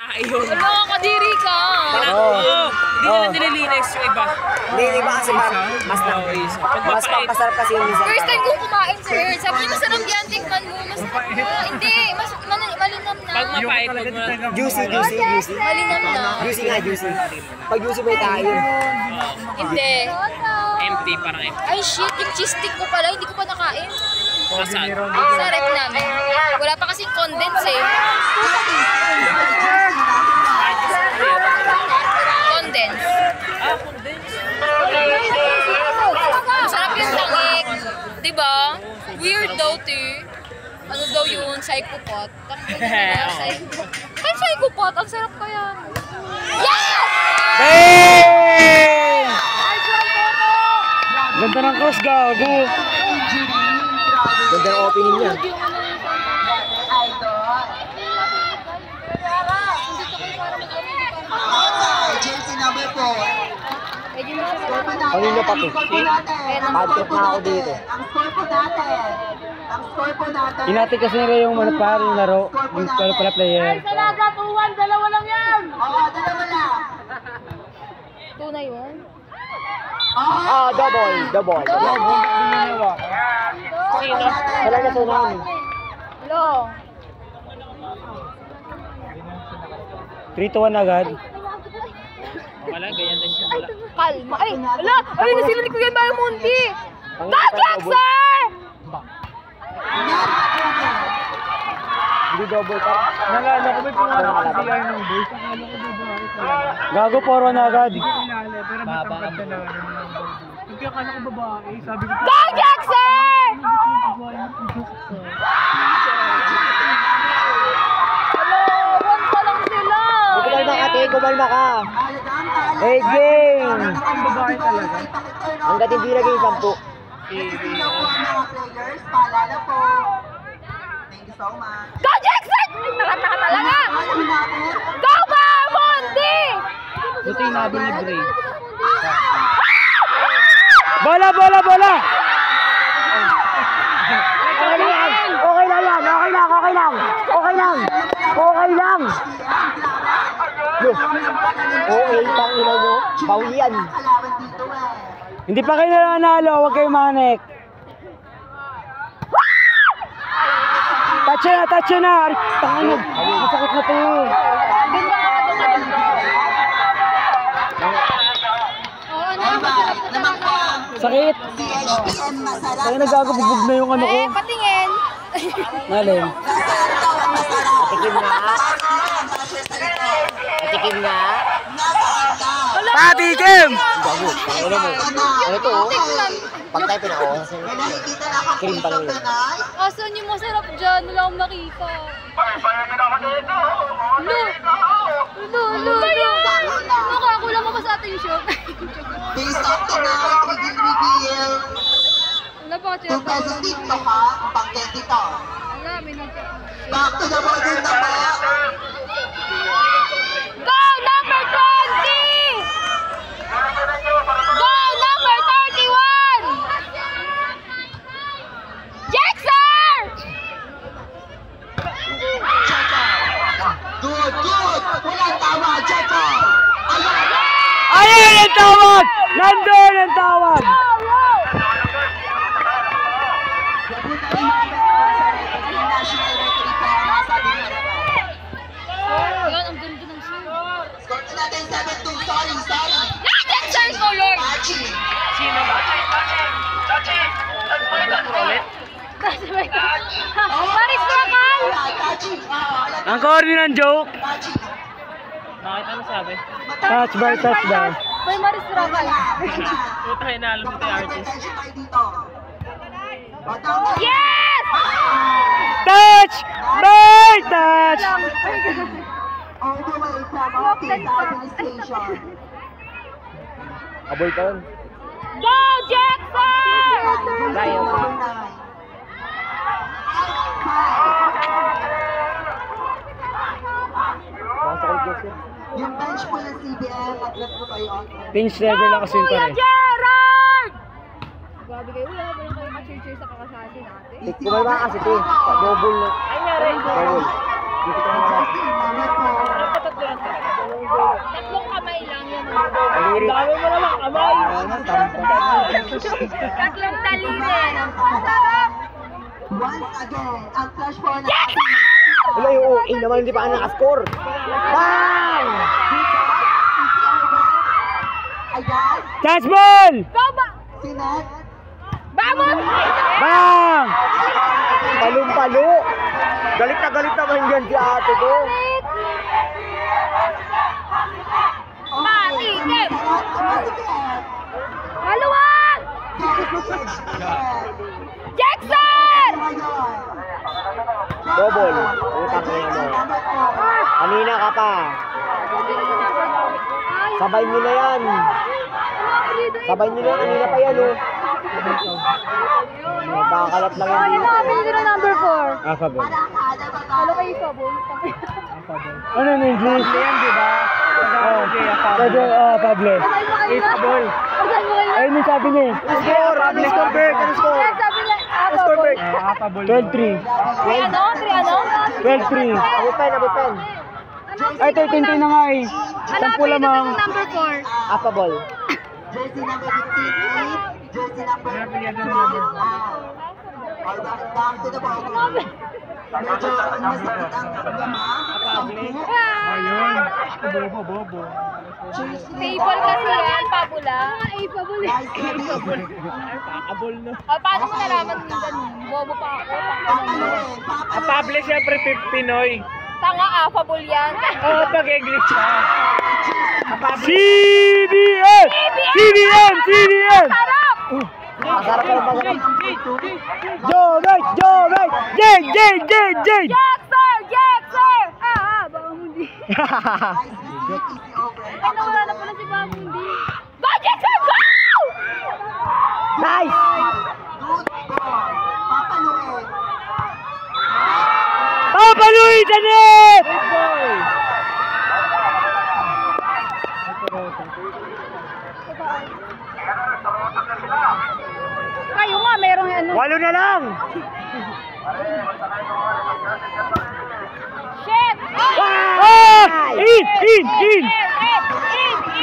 Ayun. Wala ka kadiri ka. Hindi na nililinis yung iba. Hindi, iba kasi mas papasarap kasi yung isa. First time kong kumain, sir. Sabi niyo masarap yan, tingnan mo. Hindi, mas malinam na. Pag mapait, wag mo na. Juicy. Malinam na. Juicy nga, juicy. Pag juicy may tayo. Hindi. Empty, parang empty. Ay shit, yung cheese stick ko pala, hindi ko pa nakain. Nasaan? Sa rep namin. Wala pa kasing condense eh. Condense. Condense. Masarap yung tangik. Diba? Weird daw, te. Ano daw yun? Psychopath. Ay, psychopath. Ang sarap kaya. Yes! Bang! Ganda ng cross, gago. Ganda ng opening niya. Jersey number 4. Kanina pa to. Padlock na ako dito. Ang score po natin. Inati kasi nila yung paring laro. Yung pala player. Talaga, 2-1, dalawa lang yan. Oo, dalawa lang. 2 na yun? Double. Wala na sa namin. Hello? 3-1 agad. Wala, ganyan din siya. Wala. Kalma. Ay, ala! Ay, nasilali ko yan tayo, Monty! Tagak, sir! Hindi double pa. Nalala ko may pangalan ko si Arno Boys. Akala ko babae pala. Gago, 4-1 agad. Pero matangkad na lang. Pagkakala ko babae, sabi ko Tagak, sir! Hello, 1 pa lang sila! Kumalma ka, te. Kumalma ka. Hey, game! babae talaga. Hanggat hindi lagay 10. Sino po ang mga players? Paalala po. Thank you so much. Go, Jackson! Nakataka talaga! Alam natin. Go ba, Monty! Buti yung nabi ni Bray. Bola! Okay lang yan! Okay lang! Okay, pang ilaw nyo. Bawian. Kalaban dito eh. Hindi pa kayo nanalo, huwag kayo manik. Touch na! Tanganog! Masakit na to. Ganda ka doon ka doon. Oo, Naman po. Sakit! CHPN masarap. Kaya nagagabubog na yung ano ko. patingin. Nalin. Patikim nga. Patikim! Gago. Ano mo? Ano to? Pag tayo pinakawas. Nakikita na ako Cream pa lang yun. Asan yung masarap dyan? Wala akong makita. Lo. Nakakulang ako sa ating show. Based on tonight, reveal. Wala pa kasi. 2 pesos dito ha, pang dito. Wala, may nagka. Back to the ball dito po. Go, number 20! Go, number 31! Jackson! Good. Walang tama, Checo. Ayun ang tawag! Nandun ang tawag! National referee po ang masabi ko na po. Yan, ang ganda ng show. Score na natin 7-2. Sorry. Natin, sir, ko, Lord! Pachi. Sino ba? Ulit? Paris Rakal! Pachi. Ang corny ng joke! Bakit ano sabi? Touch daw. By Maris Rakal. Puta, hinalo mo tayo artist. Yes! Touch! Touch! All the way from Office Administration. Aboy pa yun. Go, Jackson! Gaya pa. Yung bench po ng CBM, atlas po kayo. Pinch level lang kasi yun Kuya pare. Gerard! Grabe kayo, wala kayo ka-cheer sa kakasasi natin. Kumalma kasi te. Double. Ay, nangyari. Double. Dito ka naman. Ang dami mo naman, kamay. Tatlong taliri. Once again, ang flash for na Wala yung OA naman, hindi pa ka nakascore. Bang! Ayan, Catch ball! Sinet. Vamos! Bang! Palong-palo. Galit naman yan si ate ko. Patikim! Maluwag! Jackson! Double. Utang na mo. Kanina ka pa. Sabay nila yan. Sabay nila, kanina pa yan oh. Nagkakalat lang yan dito. Pinili na number 4. Affable. Ano kayo pa, Bon? Ano yung English? Yan, di ba? Pwede, Pablo. Affable. Ayun yung sabi niya eh. Score! Ano score, Bert? Ano score? Sabi na, Score, Bert? 12-3. 3 ano? 12-3. Abot-pen. Ay, 13-3 na nga eh. Sampu lamang. Number 4. Affable. Jersey number 15, jersey number 12. All back to the ball. Medyo masakit ang gama. Ayun. Bobo. Table kasi yan, pabula. Ay, pabula. Abol na. Paano mo nalaman yung ganun? Bobo pa ako. Pablo siyempre Pinoy. Tanga, affable yan. Oo, pag-English ka. CBN! CBN! CBN! Sarap! Masarap ka ng bagat. Jogay! Jade! Jackson! Bamundi. Ay, nawala na pala si Bamundi. Go, Jackson! Go! Nice! Good ball. Papaluin. Papa Luis Anet! Kayo nga, merong ano. 8 na lang! Shit! In!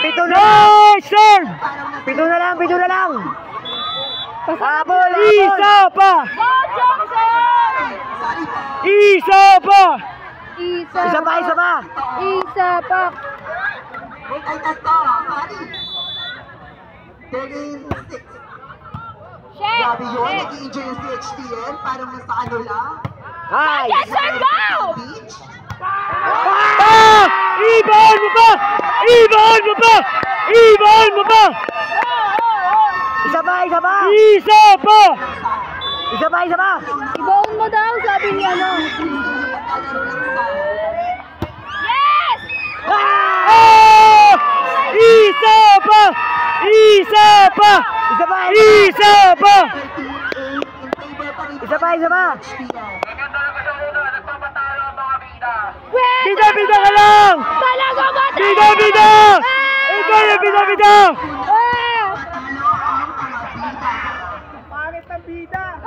7 na! Nice serve! 7 na lang! Habol! Isa pa! Go, Jackson! Isa pa! Isa pa! Isa pa! Ay, tatlo. Mari. 36. Shit! Grabe yun. Nag-i-enjoy yung CHTN. Parang nasa ano lang. Nice! Jackson, go! Beach. Ibaan mo pa! Isa pa! Isa pa! Ibaon mo daw, sabi niya, no? Yes! Isa pa! Isa pa! Bida ka lang! Talaga ba? Bida! Ikaw yung bida! Pangit ang bida.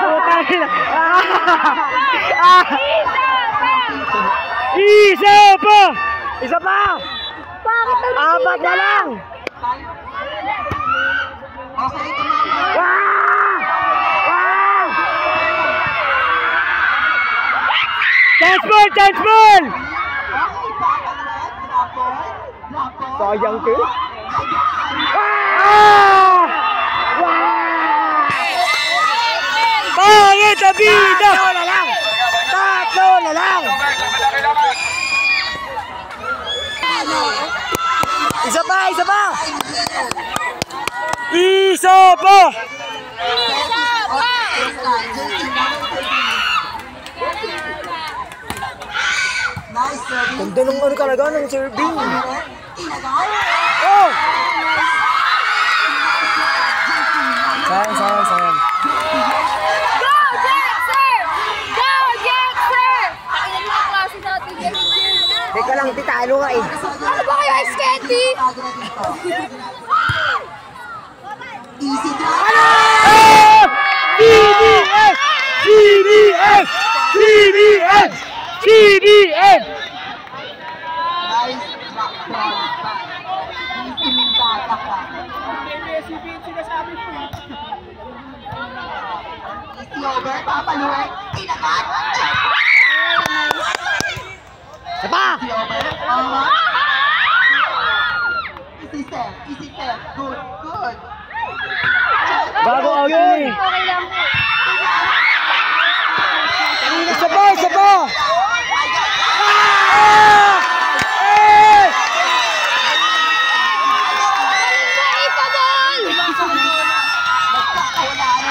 Putangin! Isa pa! Bakit ang 4 na lang! Okay, tumama. Chance ball! Okay, back and Sayang ko. Pangit ang bida! 3 na lang! Isa pa! Nice serving. Ganda nung ano talaga ng serving. Oh! Sayang. Go, Jackson! Pakinggan mo ang klase natin yan. Teka lang, titalo nga eh. Ano ba kayo, Sketty? Easy drive. CBN! Nice drop ball. Easy over, papaluin. Tinakat. Sapa! Easy over. Easy step. Good. Bago out yun eh. Okay lang. Isa pa!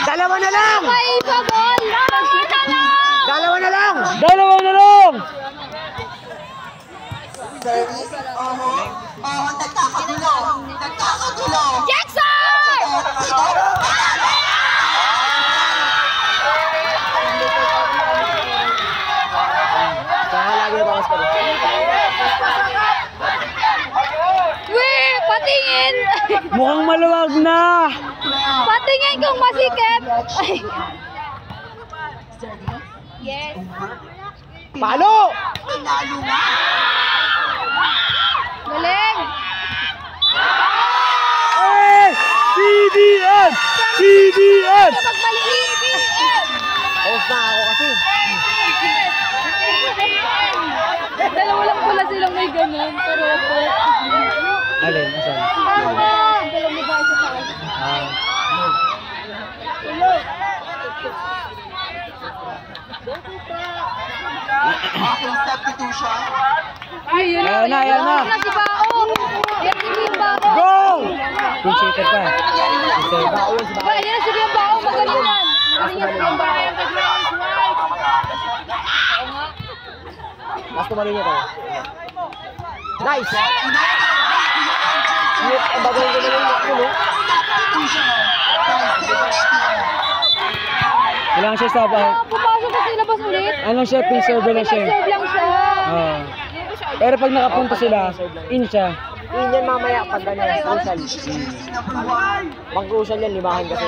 Dalawa na lang! Dalawa na lang! Dalawa na lang! Service. Nagkakagulo. Jackson! Saka lagi na bakas pa rin. Weh, patingin! Mukhang maluwag na! Patingin kung masikip! Ay. Yes. Palo! Pinalo nga. Galing! Ay! CDM! CDM! Kapag maliit! Off na ako kasi. Dalawa lang pala silang may ganun. Pero po. Alin? Asan? Dalawa mo ba sa taas? Okay, substitution. Ay, yun Ayan na, ayan na. Si Bao! Yan si Bao! Go! Kung shaker ka. Ba, yan na si Bao! Magaling yan! Magaling yan si Bao! Oo nga. Mas tumalin niya tayo. Nice! Ang bagay ko na yung yun, eh. Kailangan siya stop out. Pumasok pa sila labas ulit. Ano siya? Pin-serve lang siya. Serve lang siya. Oo. Pero pag nakapunta sila, in siya. Yun yan mamaya pag ganyan, crucial. Pang crucial yan, limahan kasi.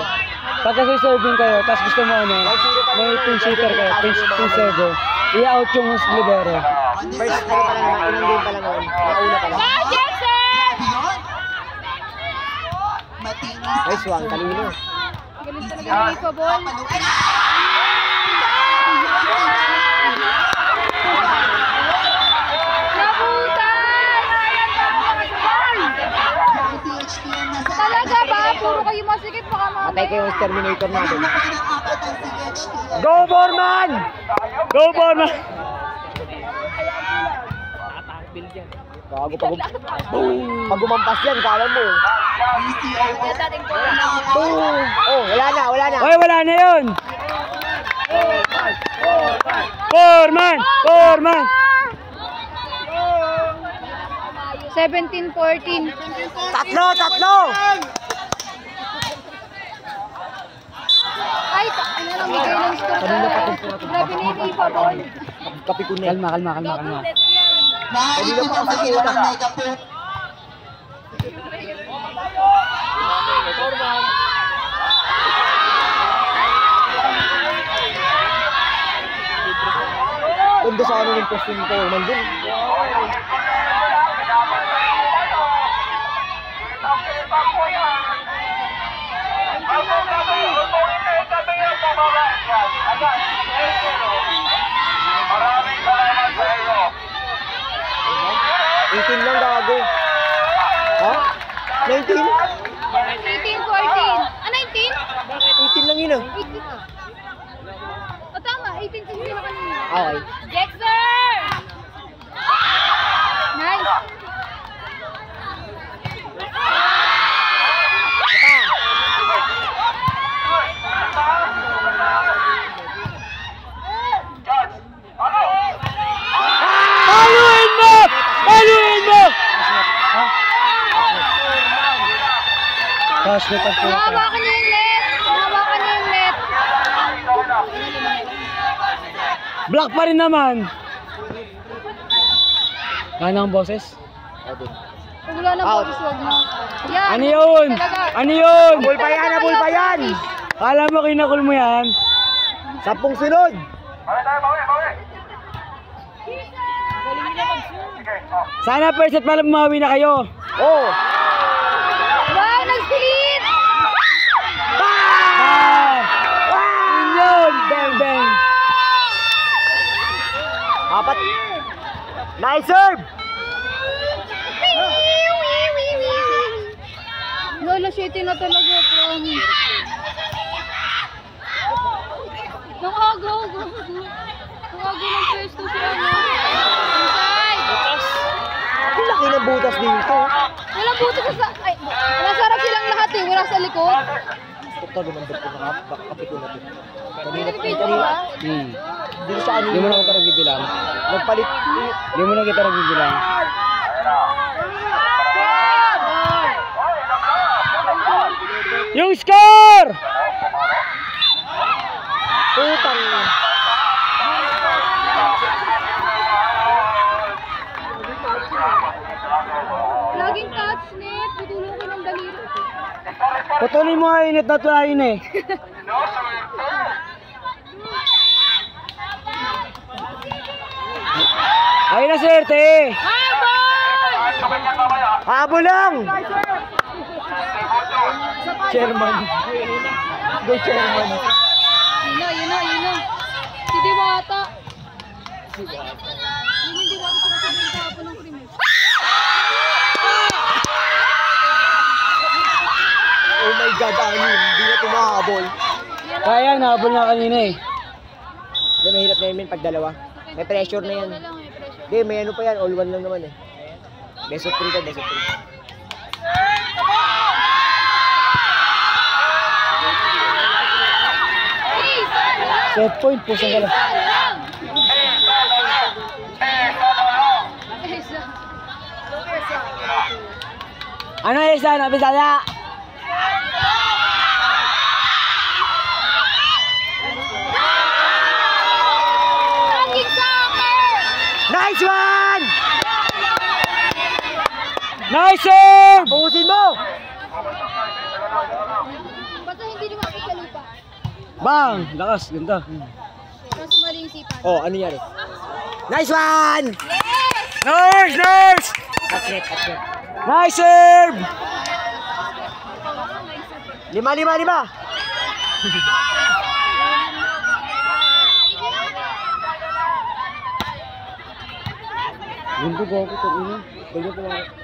Pag kasi serving kayo, tapos gusto mo ano, may pin shooter kayo, pin server, i-out yung libero. First, ano pa lang naman, unang game pa lang noon. Nauna pa lang. Jackson! Nice one, kanino. Galing talaga ni Pabol. Talaga ba? Puro kayo masikip baka Patay mamaya. kayo yung Terminator natin. Go Borman! Go Borman! Bago pag gumampas yan, kala mo. Kaya dating po na. Boom! Oh, wala na. Oy, wala na yun! Borman! Borman! 17-14. Tatlo! Ay, ano lang bigay ng score. Grabe na yung Pabol. Kapi ko na. Kalma. Nahalipin ang sakila ng Megaport. Kundo sa ano yung posting ko, nandun. Maraming salamat sa iyo. 18 lang gago. Ha? 19? 18-14. Ah, 19? 18 lang yun ah. 18. O tama, 18 kasi sila kanina. Okay. Dexter! Nice! Paluin mo! Pass net ang puta. Hawakan niyo yung net! Hawakan niyo yung net! Black pa rin naman. Ano ang boses? Pag wala na Out. boses, wag na. Yan! Ano yun? Talaga. Ano yun? Abol pa yan! Kala mo kinakul mo yan? 10 sunod! Bawi. Sana first set pala bumawi na kayo. Oh! Wow, nag-split! Apat. Nice serve! Lola, shitty na talaga, promise. Nakaagaw ng pwesto siya, no? Inside! Butas. Ang laki ng butas dito. Walang buto sa... Ay, nasarap silang lahat eh. Wala sa likod. Ito, lumandot ko nakapito na ito. Pinipito ba? Hindi sa ano. Hindi mo na kita nagbibilang. Nagpalit. Hindi mo na kita nagbibilang. Yung score! Putang. Laging touch net. Tutulong ko ng daliri. Patuloy mo nga init na tulayin eh. Ayun na swerte. Habol lang! Chairman. Go chairman. Yun na. Si Diwata. Yun yung Diwata sinasabihin sa hapon ng krimen. Oh my God, Anin. Hindi na tumahabol. Kaya nahabol na kanina eh. Hindi, mahirap na yun pag dalawa. May pressure na yan. Wala lang, may pressure. Hindi, may ano pa yan. All one lang naman eh. Best of 3 ka, best of 3. Set point po sa gala. Ano isa na Bisaya? Nice one! Nice serve! Pusin mo! Basta hindi lumapit sa lupa. Bang! Lakas, ganda. Kaso mali yung sipa. Oh, ano yan? Nice one! Nice! Nice! Touch net, touch net. Nice serve! 5, 5, 5! Ganda ba ako ito? Ganyan pala ako.